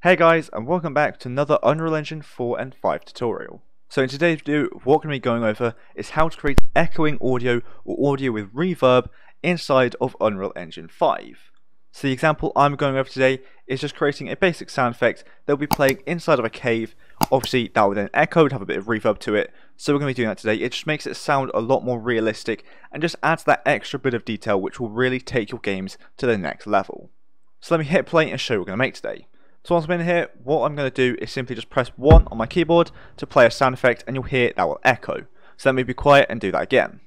Hey guys, and welcome back to another Unreal Engine 4 and 5 tutorial. So in today's video, what we're going to be going over is how to create echoing audio or audio with reverb inside of Unreal Engine 5. So the example I'm going over today is just creating a basic sound effect that will be playing inside of a cave. Obviously that will then echo, have a bit of reverb to it, so we're going to be doing that today. It just makes it sound a lot more realistic and just adds that extra bit of detail which will really take your games to the next level. So let me hit play and show you what we're going to make today. So once I'm in here, what I'm going to do is simply just press 1 on my keyboard to play a sound effect, and you'll hear that will echo. So let me be quiet and do that again.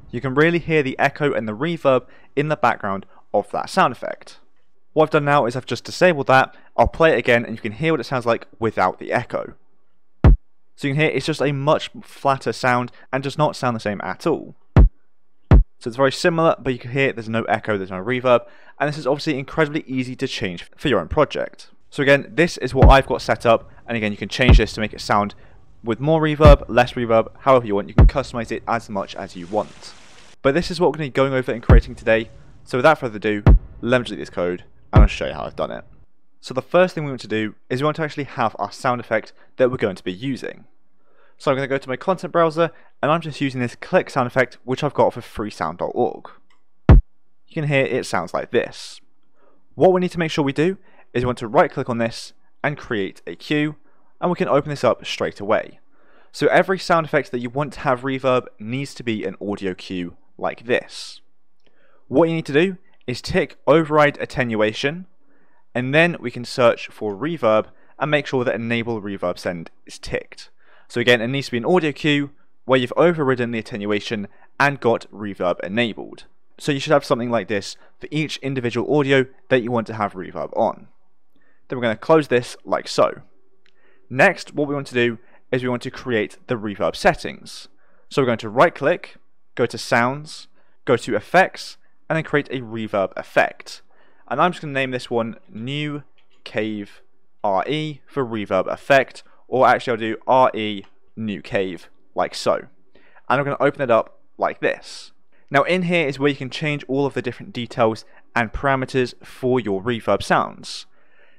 You can really hear the echo and the reverb in the background of that sound effect. What I've done now is I've just disabled that. I'll play it again and you can hear what it sounds like without the echo. So you can hear it's just a much flatter sound and does not sound the same at all. So it's very similar, but you can hear there's no echo, there's no reverb, and this is obviously incredibly easy to change for your own project. So again, this is what I've got set up, and again you can change this to make it sound with more reverb, less reverb, however you want. You can customize it as much as you want. But this is what we're going to be going over and creating today. So without further ado, let me delete this code, and I'll show you how I've done it. So the first thing we want to do is we want to actually have our sound effect that we're going to be using. So I'm going to go to my content browser, and I'm just using this click sound effect which I've got off of freesound.org. You can hear it sounds like this. What we need to make sure we do is we want to right click on this and create a cue, and we can open this up straight away. So every sound effect that you want to have reverb needs to be an audio cue like this. What you need to do is tick override attenuation, and then we can search for reverb and make sure that enable reverb send is ticked. So again, it needs to be an audio cue where you've overridden the attenuation and got reverb enabled. So you should have something like this for each individual audio that you want to have reverb on. Then we're going to close this like so. Next, what we want to do is we want to create the reverb settings. So we're going to right click, go to sounds, go to effects, and then create a reverb effect. And I'm just going to name this one new cave RE for reverb effect. Or actually I'll do RE new cave, like so. And I'm going to open it up like this. Now in here is where you can change all of the different details and parameters for your reverb sounds.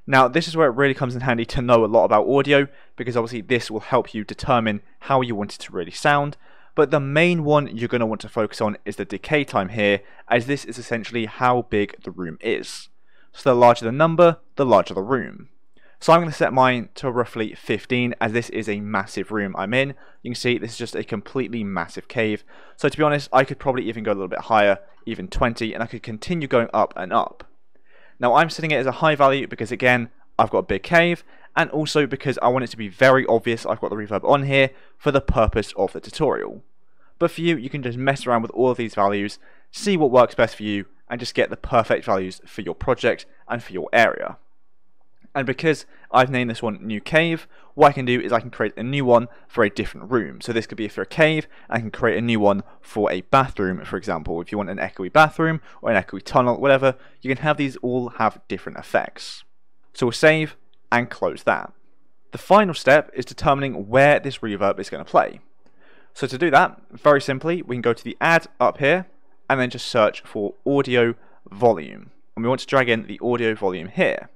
Now this is where it really comes in handy to know a lot about audio, because obviously this will help you determine how you want it to really sound. But the main one you're going to want to focus on is the decay time here, as this is essentially how big the room is. So the larger the number, the larger the room. So I'm going to set mine to roughly 15, as this is a massive room I'm in. You can see this is just a completely massive cave. So to be honest, I could probably even go a little bit higher, even 20, and I could continue going up and up. Now I'm setting it as a high value because again, I've got a big cave, and also because I want it to be very obvious I've got the reverb on here for the purpose of the tutorial. But for you, you can just mess around with all of these values, see what works best for you, and just get the perfect values for your project and for your area. And because I've named this one new cave, what I can do is I can create a new one for a different room. So this could be for a cave, and I can create a new one for a bathroom, for example. If you want an echoey bathroom or an echoey tunnel, whatever, you can have these all have different effects. So we'll save and close that. The final step is determining where this reverb is going to play. So to do that, very simply, we can go to the add up here and then just search for audio volume. And we want to drag in the audio volume here.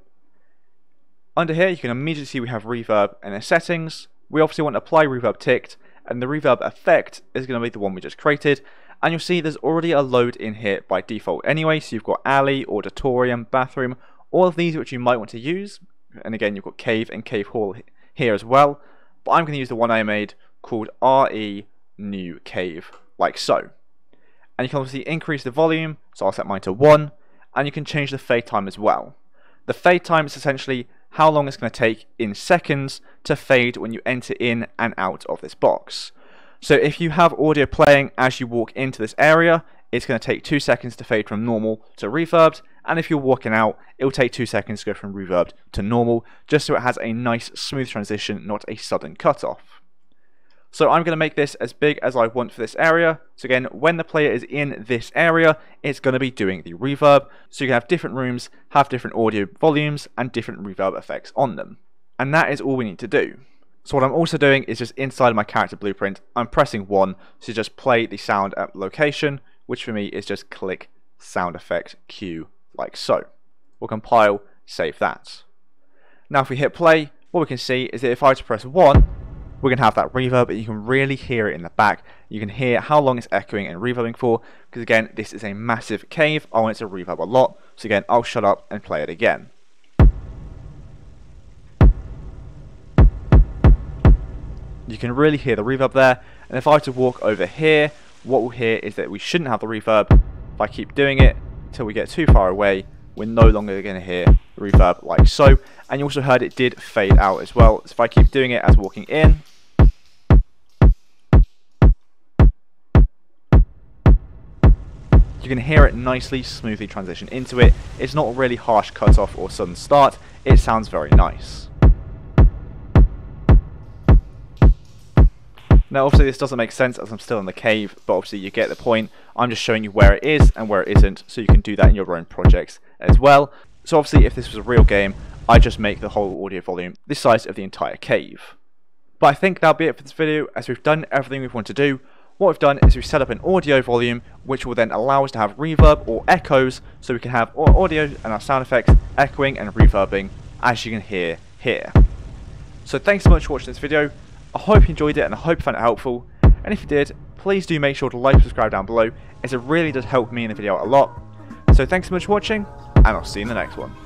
Under here, you can immediately see we have reverb in the settings. We obviously want apply reverb ticked, and the reverb effect is going to be the one we just created. And you'll see there's already a load in here by default anyway. So you've got alley, auditorium, bathroom, all of these which you might want to use. And again, you've got cave and cave hall here as well. But I'm going to use the one I made called RE new cave, like so. And you can obviously increase the volume, so I'll set mine to 1, and you can change the fade time as well. The fade time is essentially how long it's going to take in seconds to fade when you enter in and out of this box. So if you have audio playing as you walk into this area, it's going to take 2 seconds to fade from normal to reverbed, and if you're walking out, it will take 2 seconds to go from reverbed to normal, just so it has a nice smooth transition, not a sudden cutoff. So I'm going to make this as big as I want for this area. So again, when the player is in this area, it's going to be doing the reverb. So you can have different rooms, have different audio volumes, and different reverb effects on them. And that is all we need to do. So what I'm also doing is just inside my character blueprint, I'm pressing 1 to just play the sound at location, which for me is just click sound effect cue like so. We'll compile, save that. Now if we hit play, what we can see is that if I were to press 1, we're going to have that reverb, and you can really hear it in the back. You can hear how long it's echoing and reverbing for, because again, this is a massive cave. I want it to reverb a lot. So again, I'll shut up and play it again. You can really hear the reverb there, and if I were to walk over here, what we'll hear is that we shouldn't have the reverb. If I keep doing it until we get too far away, we're no longer going to hear the reverb like so. And you also heard it did fade out as well. So if I keep doing it as walking in, you can hear it nicely, smoothly transition into it. It's not a really harsh cut off or sudden start. It sounds very nice. Now obviously this doesn't make sense as I'm still in the cave, but obviously you get the point. I'm just showing you where it is and where it isn't, so you can do that in your own projects as well. So obviously if this was a real game, I'd just make the whole audio volume the size of the entire cave. But I think that'll be it for this video, as we've done everything we want to do. What we've done is we've set up an audio volume, which will then allow us to have reverb or echoes, so we can have our audio and our sound effects echoing and reverbing, as you can hear here. So thanks so much for watching this video. I hope you enjoyed it, and I hope you found it helpful. And if you did, please do make sure to like and subscribe down below, as it really does help me in the video a lot. So thanks so much for watching, and I'll see you in the next one.